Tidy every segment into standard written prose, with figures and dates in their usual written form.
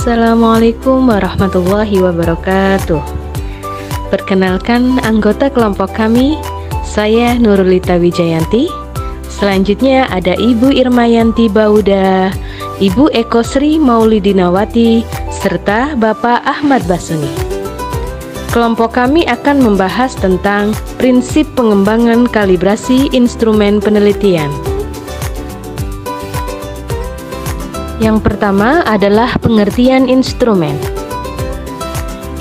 Assalamualaikum warahmatullahi wabarakatuh. Perkenalkan anggota kelompok kami, saya Nurulita Wijayanti. Selanjutnya ada Ibu Irmayanti Bauda, Ibu Eko Sri Maulidinawati, serta Bapak Ahmad Basuni. Kelompok kami akan membahas tentang prinsip pengembangan kalibrasi instrumen penelitian. Yang pertama adalah pengertian instrumen.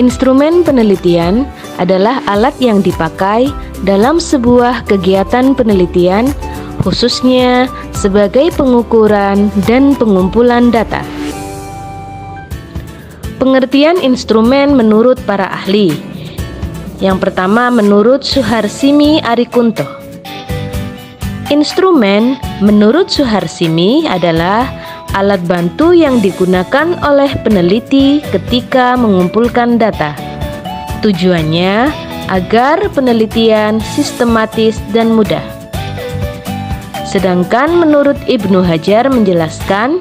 Instrumen penelitian adalah alat yang dipakai dalam sebuah kegiatan penelitian, khususnya sebagai pengukuran dan pengumpulan data. Pengertian instrumen menurut para ahli. Yang pertama menurut Suharsimi Arikunto. Instrumen menurut Suharsimi adalah alat bantu yang digunakan oleh peneliti ketika mengumpulkan data. Tujuannya agar penelitian sistematis dan mudah. Sedangkan menurut Ibnu Hajar menjelaskan,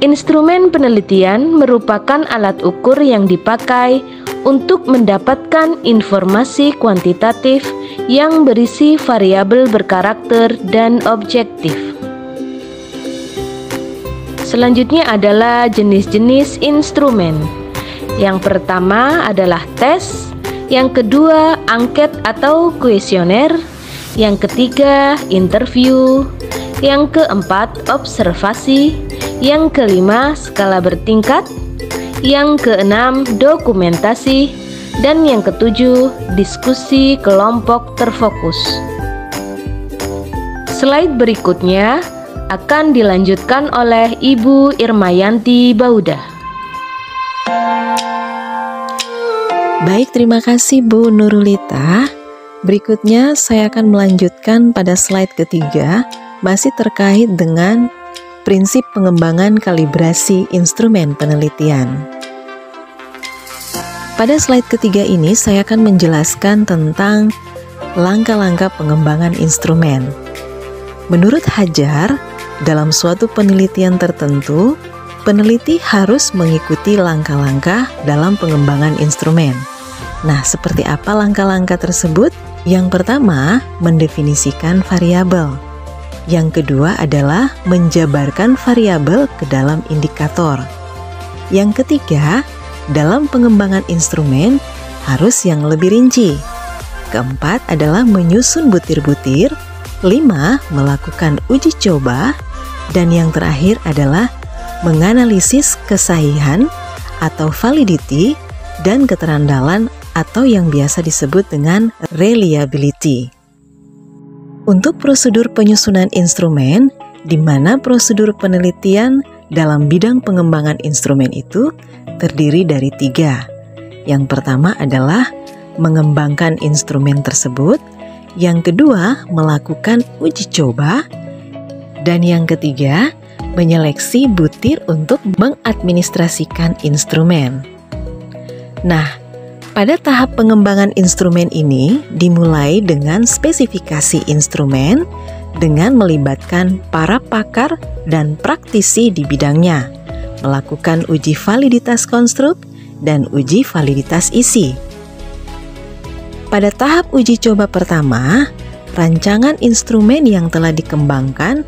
instrumen penelitian merupakan alat ukur yang dipakai untuk mendapatkan informasi kuantitatif yang berisi variabel berkarakter dan objektif. Selanjutnya adalah jenis-jenis instrumen. Yang pertama adalah tes, yang kedua angket atau kuesioner, yang ketiga interview, yang keempat observasi, yang kelima skala bertingkat, yang keenam dokumentasi, dan yang ketujuh diskusi kelompok terfokus. Slide berikutnya akan dilanjutkan oleh Ibu Irmayanti Bauda. Baik, terima kasih Bu Nurulita. Berikutnya saya akan melanjutkan pada slide ketiga, masih terkait dengan prinsip pengembangan kalibrasi instrumen penelitian. Pada slide ketiga ini saya akan menjelaskan tentang langkah-langkah pengembangan instrumen. Menurut Hajar, dalam suatu penelitian tertentu, peneliti harus mengikuti langkah-langkah dalam pengembangan instrumen. Nah, seperti apa langkah-langkah tersebut? Yang pertama, mendefinisikan variabel. Yang kedua adalah menjabarkan variabel ke dalam indikator. Yang ketiga, dalam pengembangan instrumen harus yang lebih rinci. Keempat adalah menyusun butir-butir. 5. Melakukan uji coba. Dan yang terakhir adalah menganalisis kesahihan atau validity dan keterandalan atau yang biasa disebut dengan reliability. Untuk prosedur penyusunan instrumen, di mana prosedur penelitian dalam bidang pengembangan instrumen itu terdiri dari 3. Yang pertama adalah mengembangkan instrumen tersebut, yang kedua melakukan uji coba, dan yang ketiga menyeleksi butir untuk mengadministrasikan instrumen. Nah, pada tahap pengembangan instrumen ini dimulai dengan spesifikasi instrumen dengan melibatkan para pakar dan praktisi di bidangnya, melakukan uji validitas konstruk dan uji validitas isi. Pada tahap uji coba pertama, rancangan instrumen yang telah dikembangkan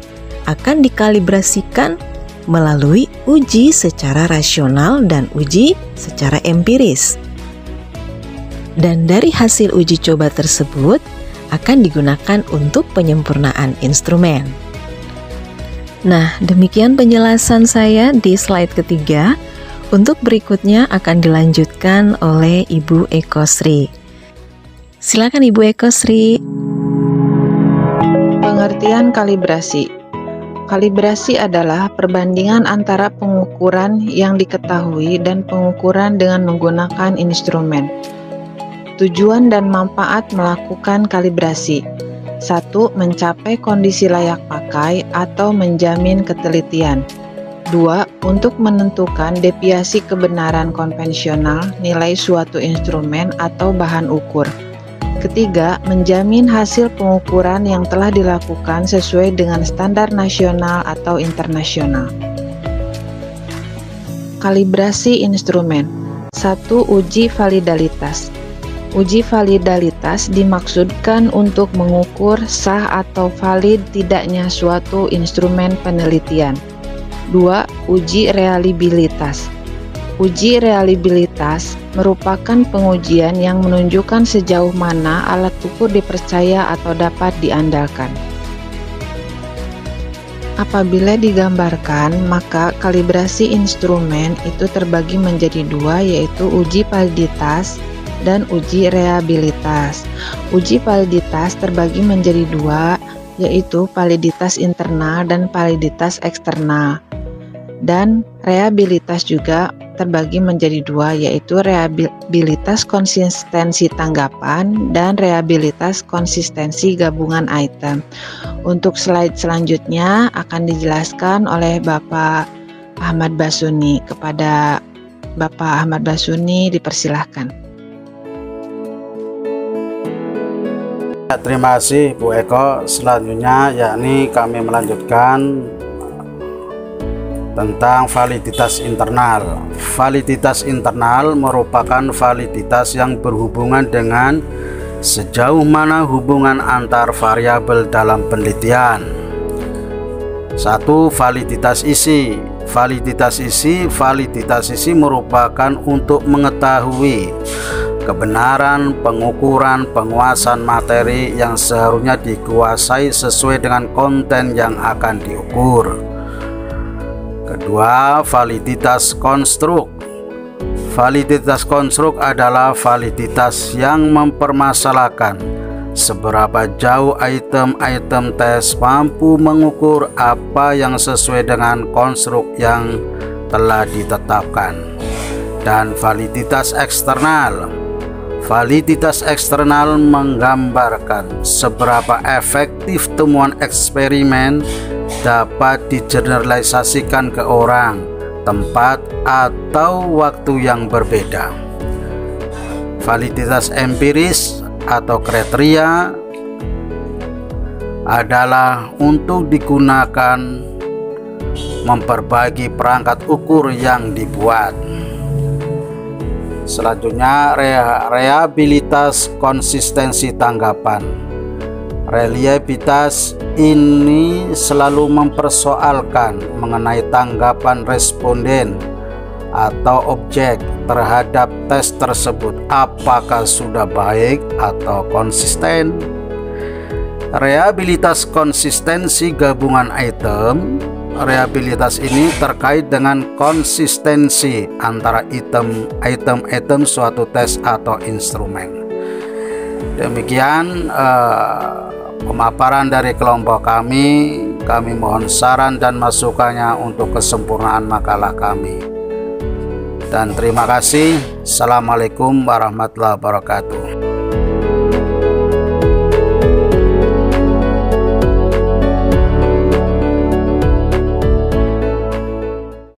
akan dikalibrasikan melalui uji secara rasional dan uji secara empiris. Dan dari hasil uji coba tersebut akan digunakan untuk penyempurnaan instrumen. Nah, demikian penjelasan saya di slide ketiga. Untuk berikutnya akan dilanjutkan oleh Ibu Eko Sri. Silakan Ibu Eko Sri. Pengertian kalibrasi. Kalibrasi adalah perbandingan antara pengukuran yang diketahui dan pengukuran dengan menggunakan instrumen. Tujuan dan manfaat melakukan kalibrasi. 1. Mencapai kondisi layak pakai atau menjamin ketelitian. 2. Untuk menentukan deviasi kebenaran konvensional nilai suatu instrumen atau bahan ukur. Ketiga, menjamin hasil pengukuran yang telah dilakukan sesuai dengan standar nasional atau internasional. Kalibrasi instrumen. 1. Uji validalitas. Uji validalitas dimaksudkan untuk mengukur sah atau valid tidaknya suatu instrumen penelitian. 2. Uji reliabilitas. Uji reliabilitas merupakan pengujian yang menunjukkan sejauh mana alat ukur dipercaya atau dapat diandalkan. Apabila digambarkan, maka kalibrasi instrumen itu terbagi menjadi dua, yaitu uji validitas dan uji reliabilitas. Uji validitas terbagi menjadi dua, yaitu validitas internal dan validitas eksternal. Dan reliabilitas juga terbagi menjadi dua, yaitu reliabilitas konsistensi tanggapan dan reliabilitas konsistensi gabungan item. Untuk slide selanjutnya akan dijelaskan oleh Bapak Ahmad Basuni. Kepada Bapak Ahmad Basuni dipersilahkan. Terima kasih Bu Eko. Selanjutnya yakni kami melanjutkan tentang validitas internal. Validitas internal merupakan validitas yang berhubungan dengan sejauh mana hubungan antar variabel dalam penelitian. 1. Validitas isi. Validitas isi merupakan untuk mengetahui kebenaran pengukuran penguasaan materi yang seharusnya dikuasai sesuai dengan konten yang akan diukur. Kedua, validitas konstruk. Validitas konstruk adalah validitas yang mempermasalahkan seberapa jauh item-item tes mampu mengukur apa yang sesuai dengan konstruk yang telah ditetapkan. Dan validitas eksternal. Validitas eksternal menggambarkan seberapa efektif temuan eksperimen dapat digeneralisasikan ke orang, tempat, atau waktu yang berbeda. Validitas empiris atau kriteria adalah untuk digunakan memperbaiki perangkat ukur yang dibuat. Selanjutnya, reliabilitas konsistensi tanggapan. Reliabilitas ini selalu mempersoalkan mengenai tanggapan responden atau objek terhadap tes tersebut, apakah sudah baik atau konsisten. Reliabilitas konsistensi gabungan item. Reliabilitas ini terkait dengan konsistensi antara item suatu tes atau instrumen. Demikian pemaparan dari kelompok kami. Kami mohon saran dan masukannya untuk kesempurnaan makalah kami. Dan terima kasih. Assalamualaikum warahmatullahi wabarakatuh.